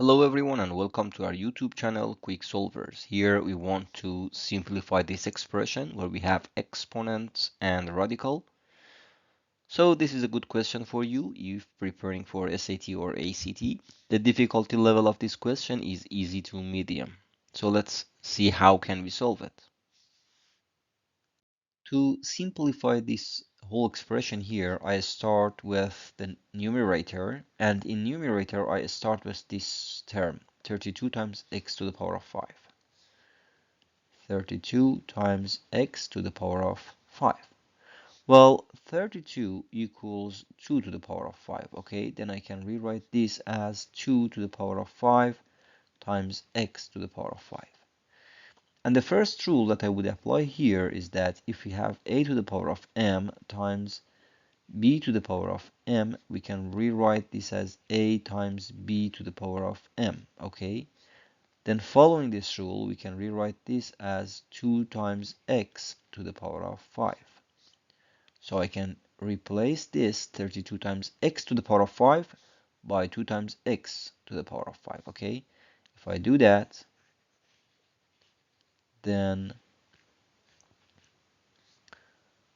Hello everyone and welcome to our YouTube channel Quick Solvers. Here we want to simplify this expression where we have exponents and radical. So this is a good question for you if preparing for SAT or ACT. The difficulty level of this question is easy to medium. So let's see how can we solve it. To simplify this whole expression here, I start with the numerator, and in numerator I start with this term, 32 times x to the power of 5. 32 times x to the power of 5. Well, 32 equals 2 to the power of 5, okay? Then I can rewrite this as 2 to the power of 5 times x to the power of 5. And the first rule that I would apply here is that if we have a to the power of m times b to the power of m, we can rewrite this as a times b to the power of m, okay? Then following this rule, we can rewrite this as 2 times x to the power of 5. So I can replace this 32 times x to the power of 5 by 2 times x to the power of 5, okay? If I do that, then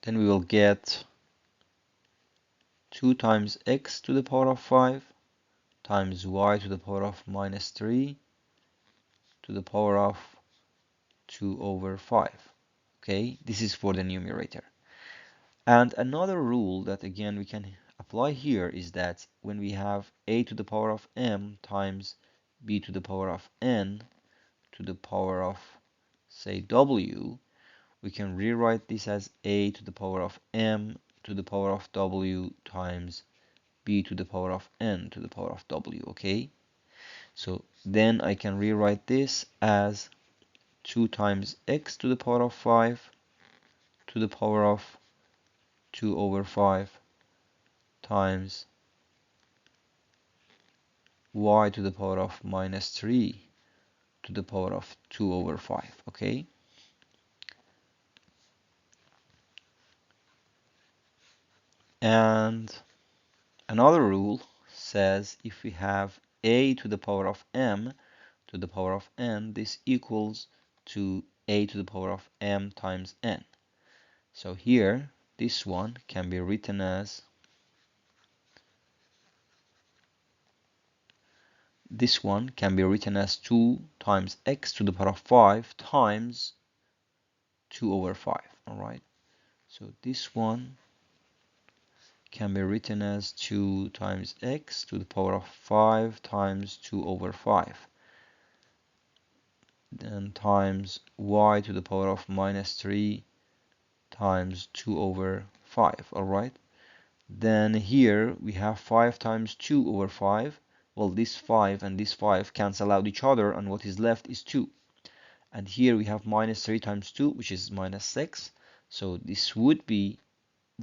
we will get 2 times x to the power of 5 times y to the power of minus 3 to the power of 2 over 5. Okay, this is for the numerator. And another rule that again we can apply here is that when we have a to the power of m times b to the power of n to the power of, say, w, we can rewrite this as a to the power of m to the power of w times b to the power of n to the power of w, okay? So then I can rewrite this as 2 times x to the power of 5 to the power of 2 over 5 times y to the power of minus 3 to the power of 2 over 5, okay? And another rule says if we have a to the power of m to the power of n, this equals to a to the power of m times n. So here, this one can be written as 2 times x to the power of 5 times 2 over 5, all right? So this one can be written as 2 times x to the power of 5 times 2 over 5, then times y to the power of minus 3 times 2 over 5, all right? Then here we have 5 times 2 over 5. Well, this 5 and this 5 cancel out each other, and what is left is 2. And here we have minus 3 times 2, which is minus 6. So this would be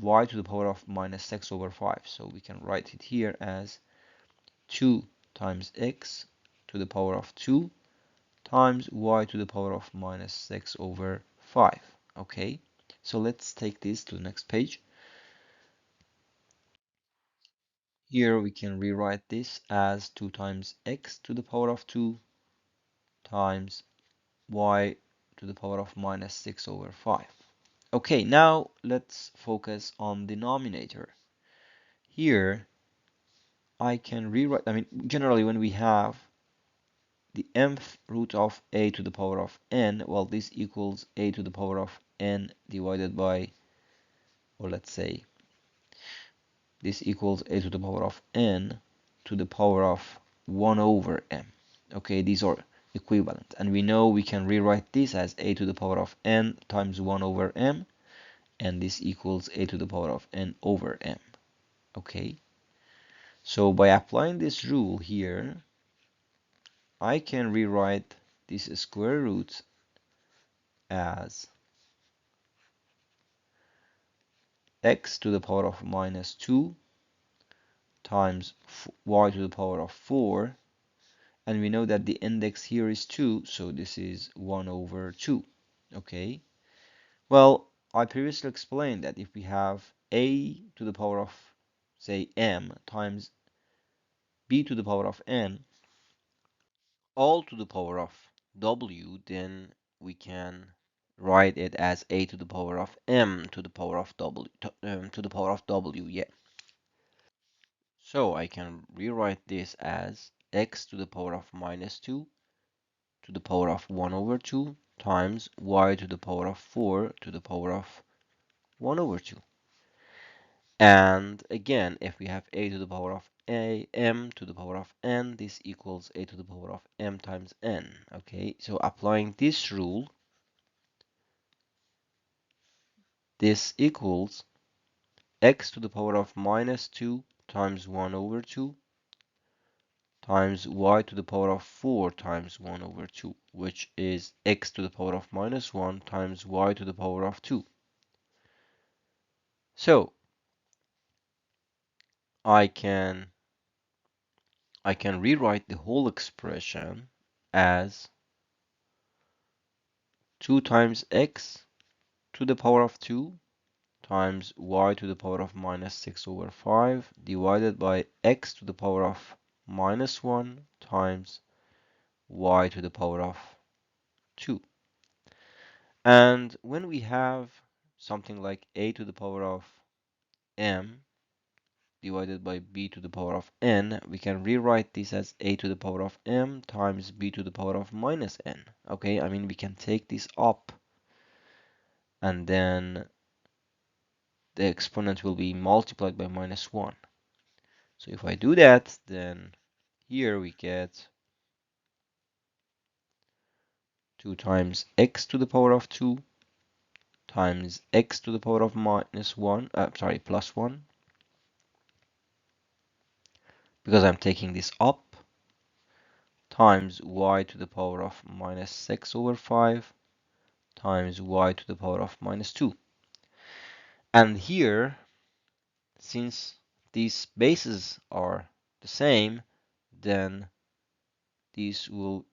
y to the power of minus 6 over 5. So we can write it here as 2 times x to the power of 2 times y to the power of minus 6 over 5. Okay, so let's take this to the next page. Here we can rewrite this as 2 times x to the power of 2 times y to the power of minus 6 over 5. Okay, now let's focus on denominator. Here I can rewrite, generally when we have the nth root of a to the power of n, well, this equals a to the power of n divided by, or let's say, this equals a to the power of n to the power of 1 over m. Okay, these are equivalent. And we know we can rewrite this as a to the power of n times 1 over m, and this equals a to the power of n over m. Okay, so by applying this rule here, I can rewrite this square root as x to the power of minus 2 times y to the power of 4, and we know that the index here is 2, so this is 1 over 2. Okay, well, I previously explained that if we have a to the power of, say, m times b to the power of n, all to the power of w, then we can write it as a to the power of m to the power of w, to the power of w, yeah. So I can rewrite this as x to the power of minus 2 to the power of 1 over 2 times y to the power of 4 to the power of 1 over 2. And again, if we have a to the power of a, m to the power of n, this equals a to the power of m times n. Okay, so applying this rule, this equals x to the power of minus 2 times 1 over 2 times y to the power of 4 times 1 over 2, which is x to the power of minus 1 times y to the power of 2. So I can rewrite the whole expression as 2 times x to the power of 2 times y to the power of minus 6 over 5 divided by x to the power of minus 1 times y to the power of 2. And when we have something like a to the power of m divided by b to the power of n, we can rewrite this as a to the power of m times b to the power of minus n. Okay, I mean, we can take this up and then the exponent will be multiplied by minus 1. So if I do that, then here we get 2 times x to the power of 2 times x to the power of minus 1, plus 1, because I'm taking this up, times y to the power of minus 6 over 5 times y to the power of minus 2. And here, since these bases are the same, then these will,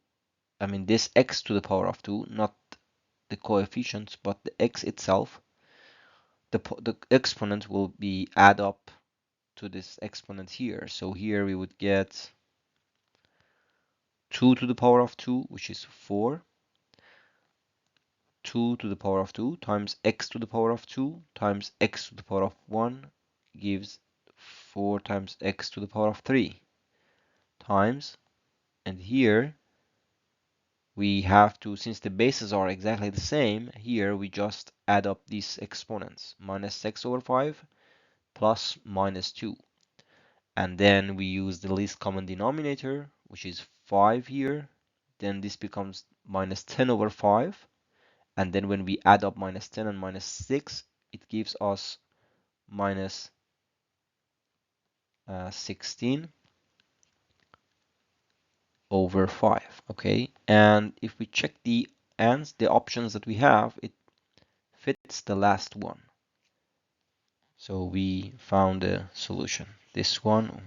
this x to the power of 2, not the coefficients, but the x itself, the exponent will be add up to this exponent here. So here we would get 2 to the power of 2, which is 4, 2 to the power of 2 times x to the power of 2 times x to the power of 1 gives 4 times x to the power of 3 times, and here we have to, since the bases are exactly the same, here we just add up these exponents, minus 6 over 5 plus minus 2. And then we use the least common denominator, which is 5 here. Then this becomes minus 10 over 5. And then when we add up minus 10 and minus 6, it gives us minus 16 over 5. Okay, and if we check the options that we have, it fits the last one. So we found a solution. This one